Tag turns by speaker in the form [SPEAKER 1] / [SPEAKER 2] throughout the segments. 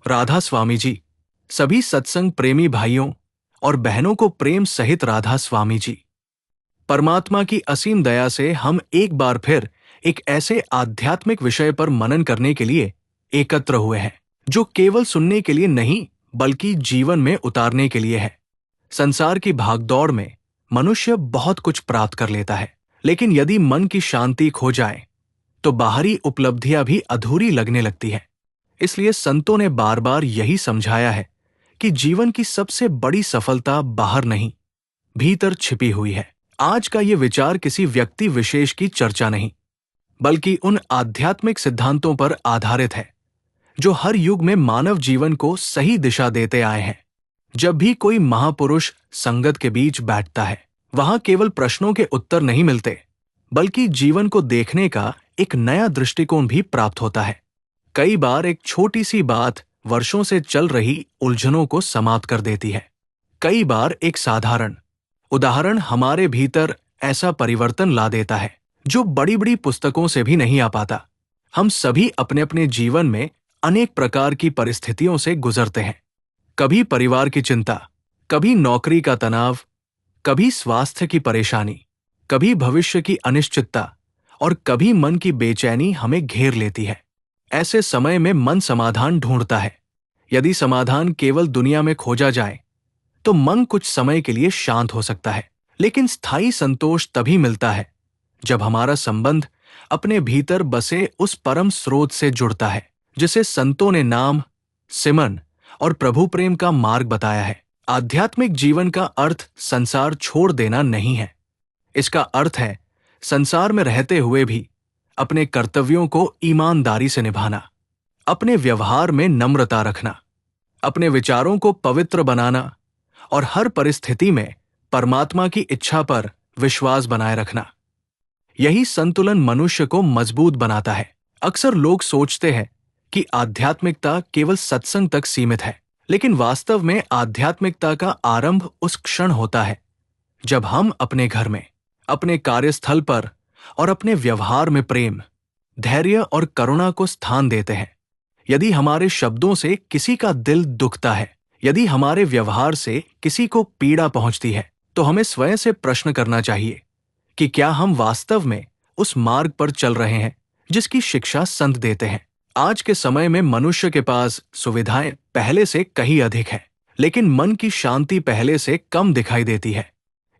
[SPEAKER 1] राधा स्वामी जी। सभी सत्संग प्रेमी भाइयों और बहनों को प्रेम सहित राधा स्वामी जी। परमात्मा की असीम दया से हम एक बार फिर एक ऐसे आध्यात्मिक विषय पर मनन करने के लिए एकत्र हुए हैं जो केवल सुनने के लिए नहीं बल्कि जीवन में उतारने के लिए है। संसार की भागदौड़ में मनुष्य बहुत कुछ प्राप्त कर लेता है, लेकिन यदि मन की शांति खो जाए तो बाहरी उपलब्धियां भी अधूरी लगने लगती है। इसलिए संतों ने बार बार यही समझाया है कि जीवन की सबसे बड़ी सफलता बाहर नहीं, भीतर छिपी हुई है। आज का ये विचार किसी व्यक्ति विशेष की चर्चा नहीं, बल्कि उन आध्यात्मिक सिद्धांतों पर आधारित है जो हर युग में मानव जीवन को सही दिशा देते आए हैं। जब भी कोई महापुरुष संगत के बीच बैठता है, वहां केवल प्रश्नों के उत्तर नहीं मिलते, बल्कि जीवन को देखने का एक नया दृष्टिकोण भी प्राप्त होता है। कई बार एक छोटी सी बात वर्षों से चल रही उलझनों को समाप्त कर देती है। कई बार एक साधारण उदाहरण हमारे भीतर ऐसा परिवर्तन ला देता है जो बड़ी बड़ी पुस्तकों से भी नहीं आ पाता। हम सभी अपने अपने जीवन में अनेक प्रकार की परिस्थितियों से गुजरते हैं। कभी परिवार की चिंता, कभी नौकरी का तनाव, कभी स्वास्थ्य की परेशानी, कभी भविष्य की अनिश्चितता और कभी मन की बेचैनी हमें घेर लेती है। ऐसे समय में मन समाधान ढूंढता है। यदि समाधान केवल दुनिया में खोजा जाए तो मन कुछ समय के लिए शांत हो सकता है, लेकिन स्थायी संतोष तभी मिलता है जब हमारा संबंध अपने भीतर बसे उस परम स्रोत से जुड़ता है जिसे संतों ने नाम, सिमरन और प्रभु प्रेम का मार्ग बताया है। आध्यात्मिक जीवन का अर्थ संसार छोड़ देना नहीं है। इसका अर्थ है संसार में रहते हुए भी अपने कर्तव्यों को ईमानदारी से निभाना, अपने व्यवहार में नम्रता रखना, अपने विचारों को पवित्र बनाना और हर परिस्थिति में परमात्मा की इच्छा पर विश्वास बनाए रखना। यही संतुलन मनुष्य को मजबूत बनाता है। अक्सर लोग सोचते हैं कि आध्यात्मिकता केवल सत्संग तक सीमित है, लेकिन वास्तव में आध्यात्मिकता का आरंभ उस क्षण होता है जब हम अपने घर में, अपने कार्यस्थल पर और अपने व्यवहार में प्रेम, धैर्य और करुणा को स्थान देते हैं। यदि हमारे शब्दों से किसी का दिल दुखता है, यदि हमारे व्यवहार से किसी को पीड़ा पहुंचती है, तो हमें स्वयं से प्रश्न करना चाहिए कि क्या हम वास्तव में उस मार्ग पर चल रहे हैं जिसकी शिक्षा संत देते हैं। आज के समय में मनुष्य के पास सुविधाएं पहले से कहीं अधिक है, लेकिन मन की शांति पहले से कम दिखाई देती है।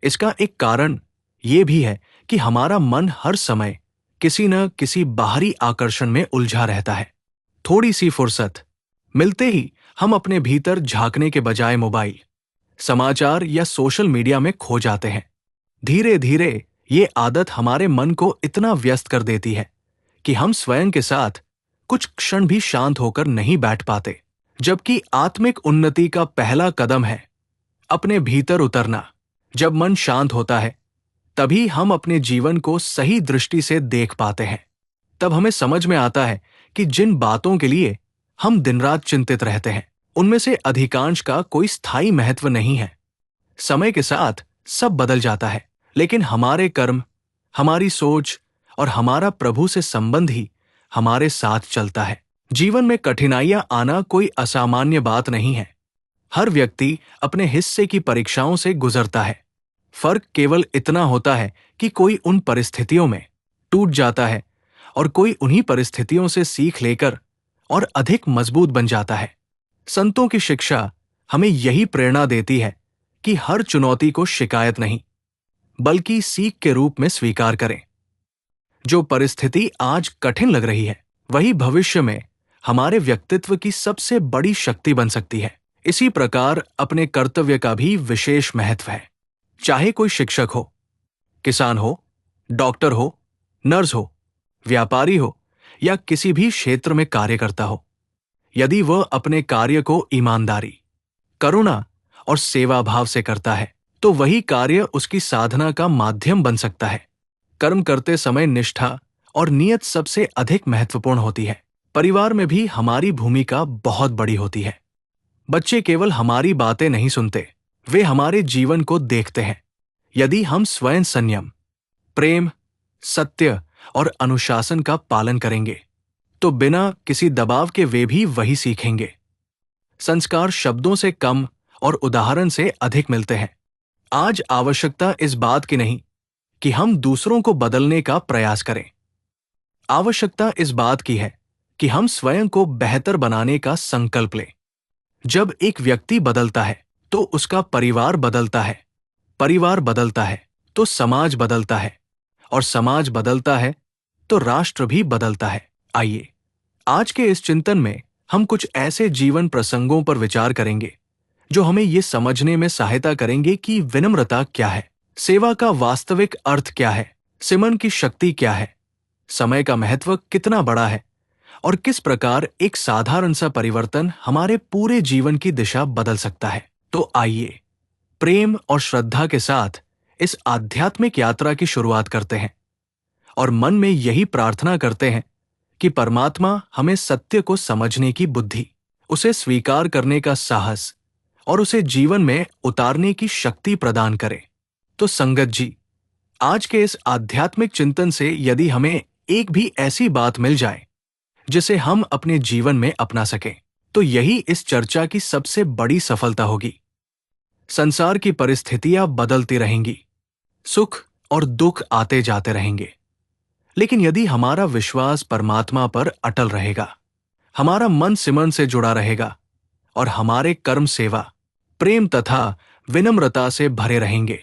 [SPEAKER 1] इसका एक कारण ये भी है कि हमारा मन हर समय किसी न किसी बाहरी आकर्षण में उलझा रहता है। थोड़ी सी फुर्सत मिलते ही हम अपने भीतर झांकने के बजाय मोबाइल, समाचार या सोशल मीडिया में खो जाते हैं। धीरे धीरे ये आदत हमारे मन को इतना व्यस्त कर देती है कि हम स्वयं के साथ कुछ क्षण भी शांत होकर नहीं बैठ पाते। जबकि आत्मिक उन्नति का पहला कदम है अपने भीतर उतरना। जब मन शांत होता है तभी हम अपने जीवन को सही दृष्टि से देख पाते हैं। तब हमें समझ में आता है कि जिन बातों के लिए हम दिन रात चिंतित रहते हैं, उनमें से अधिकांश का कोई स्थायी महत्व नहीं है। समय के साथ सब बदल जाता है, लेकिन हमारे कर्म, हमारी सोच और हमारा प्रभु से संबंध ही हमारे साथ चलता है। जीवन में कठिनाइयां आना कोई असामान्य बात नहीं है। हर व्यक्ति अपने हिस्से की परीक्षाओं से गुजरता है। फर्क केवल इतना होता है कि कोई उन परिस्थितियों में टूट जाता है और कोई उन्हीं परिस्थितियों से सीख लेकर और अधिक मजबूत बन जाता है। संतों की शिक्षा हमें यही प्रेरणा देती है कि हर चुनौती को शिकायत नहीं, बल्कि सीख के रूप में स्वीकार करें। जो परिस्थिति आज कठिन लग रही है, वही भविष्य में हमारे व्यक्तित्व की सबसे बड़ी शक्ति बन सकती है। इसी प्रकार अपने कर्तव्य का भी विशेष महत्व है। चाहे कोई शिक्षक हो, किसान हो, डॉक्टर हो, नर्स हो, व्यापारी हो या किसी भी क्षेत्र में कार्य करता हो, यदि वह अपने कार्य को ईमानदारी, करुणा और सेवा भाव से करता है, तो वही कार्य उसकी साधना का माध्यम बन सकता है। कर्म करते समय निष्ठा और नियत सबसे अधिक महत्वपूर्ण होती है। परिवार में भी हमारी भूमिका बहुत बड़ी होती है। बच्चे केवल हमारी बातें नहीं सुनते, वे हमारे जीवन को देखते हैं। यदि हम स्वयं संयम, प्रेम, सत्य और अनुशासन का पालन करेंगे, तो बिना किसी दबाव के वे भी वही सीखेंगे। संस्कार शब्दों से कम और उदाहरण से अधिक मिलते हैं। आज आवश्यकता इस बात की नहीं कि हम दूसरों को बदलने का प्रयास करें। आवश्यकता इस बात की है कि हम स्वयं को बेहतर बनाने का संकल्प लें। जब एक व्यक्ति बदलता है तो उसका परिवार बदलता है, परिवार बदलता है तो समाज बदलता है, और समाज बदलता है तो राष्ट्र भी बदलता है। आइए आज के इस चिंतन में हम कुछ ऐसे जीवन प्रसंगों पर विचार करेंगे जो हमें ये समझने में सहायता करेंगे कि विनम्रता क्या है, सेवा का वास्तविक अर्थ क्या है, सिमरन की शक्ति क्या है, समय का महत्व कितना बड़ा है, और किस प्रकार एक साधारण सा परिवर्तन हमारे पूरे जीवन की दिशा बदल सकता है। तो आइए प्रेम और श्रद्धा के साथ इस आध्यात्मिक यात्रा की शुरुआत करते हैं और मन में यही प्रार्थना करते हैं कि परमात्मा हमें सत्य को समझने की बुद्धि, उसे स्वीकार करने का साहस और उसे जीवन में उतारने की शक्ति प्रदान करे। तो संगत जी, आज के इस आध्यात्मिक चिंतन से यदि हमें एक भी ऐसी बात मिल जाए जिसे हम अपने जीवन में अपना सकें, तो यही इस चर्चा की सबसे बड़ी सफलता होगी। संसार की परिस्थितियां बदलती रहेंगी, सुख और दुख आते जाते रहेंगे, लेकिन यदि हमारा विश्वास परमात्मा पर अटल रहेगा, हमारा मन सिमरन से जुड़ा रहेगा और हमारे कर्म सेवा, प्रेम तथा विनम्रता से भरे रहेंगे,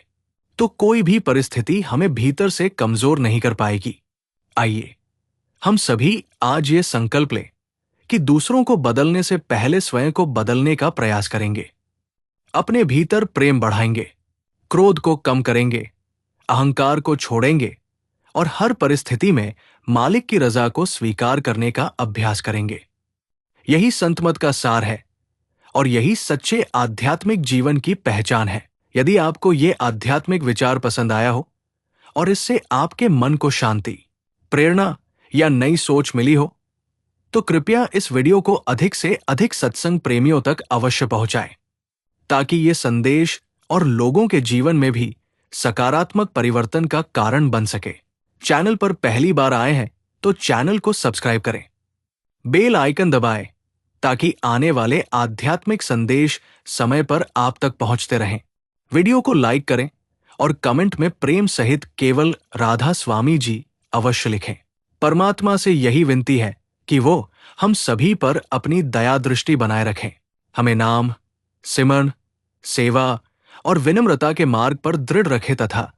[SPEAKER 1] तो कोई भी परिस्थिति हमें भीतर से कमजोर नहीं कर पाएगी। आइए हम सभी आज ये संकल्प लें कि दूसरों को बदलने से पहले स्वयं को बदलने का प्रयास करेंगे। अपने भीतर प्रेम बढ़ाएंगे, क्रोध को कम करेंगे, अहंकार को छोड़ेंगे और हर परिस्थिति में मालिक की रजा को स्वीकार करने का अभ्यास करेंगे। यही संत मत का सार है और यही सच्चे आध्यात्मिक जीवन की पहचान है। यदि आपको ये आध्यात्मिक विचार पसंद आया हो और इससे आपके मन को शांति, प्रेरणा या नई सोच मिली हो, तो कृपया इस वीडियो को अधिक से अधिक सत्संग प्रेमियों तक अवश्य पहुंचाएं, ताकि ये संदेश और लोगों के जीवन में भी सकारात्मक परिवर्तन का कारण बन सके। चैनल पर पहली बार आए हैं तो चैनल को सब्सक्राइब करें, बेल आइकन दबाएं ताकि आने वाले आध्यात्मिक संदेश समय पर आप तक पहुंचते रहें। वीडियो को लाइक करें और कमेंट में प्रेम सहित केवल राधा स्वामी जी अवश्य लिखें। परमात्मा से यही विनती है कि वो हम सभी पर अपनी दया दृष्टि बनाए रखें, हमें नाम, सिमरन, सेवा और विनम्रता के मार्ग पर दृढ़ रखे तथा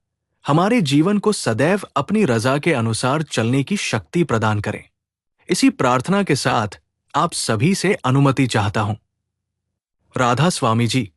[SPEAKER 1] हमारे जीवन को सदैव अपनी रजा के अनुसार चलने की शक्ति प्रदान करें। इसी प्रार्थना के साथ आप सभी से अनुमति चाहता हूं। राधा स्वामी जी।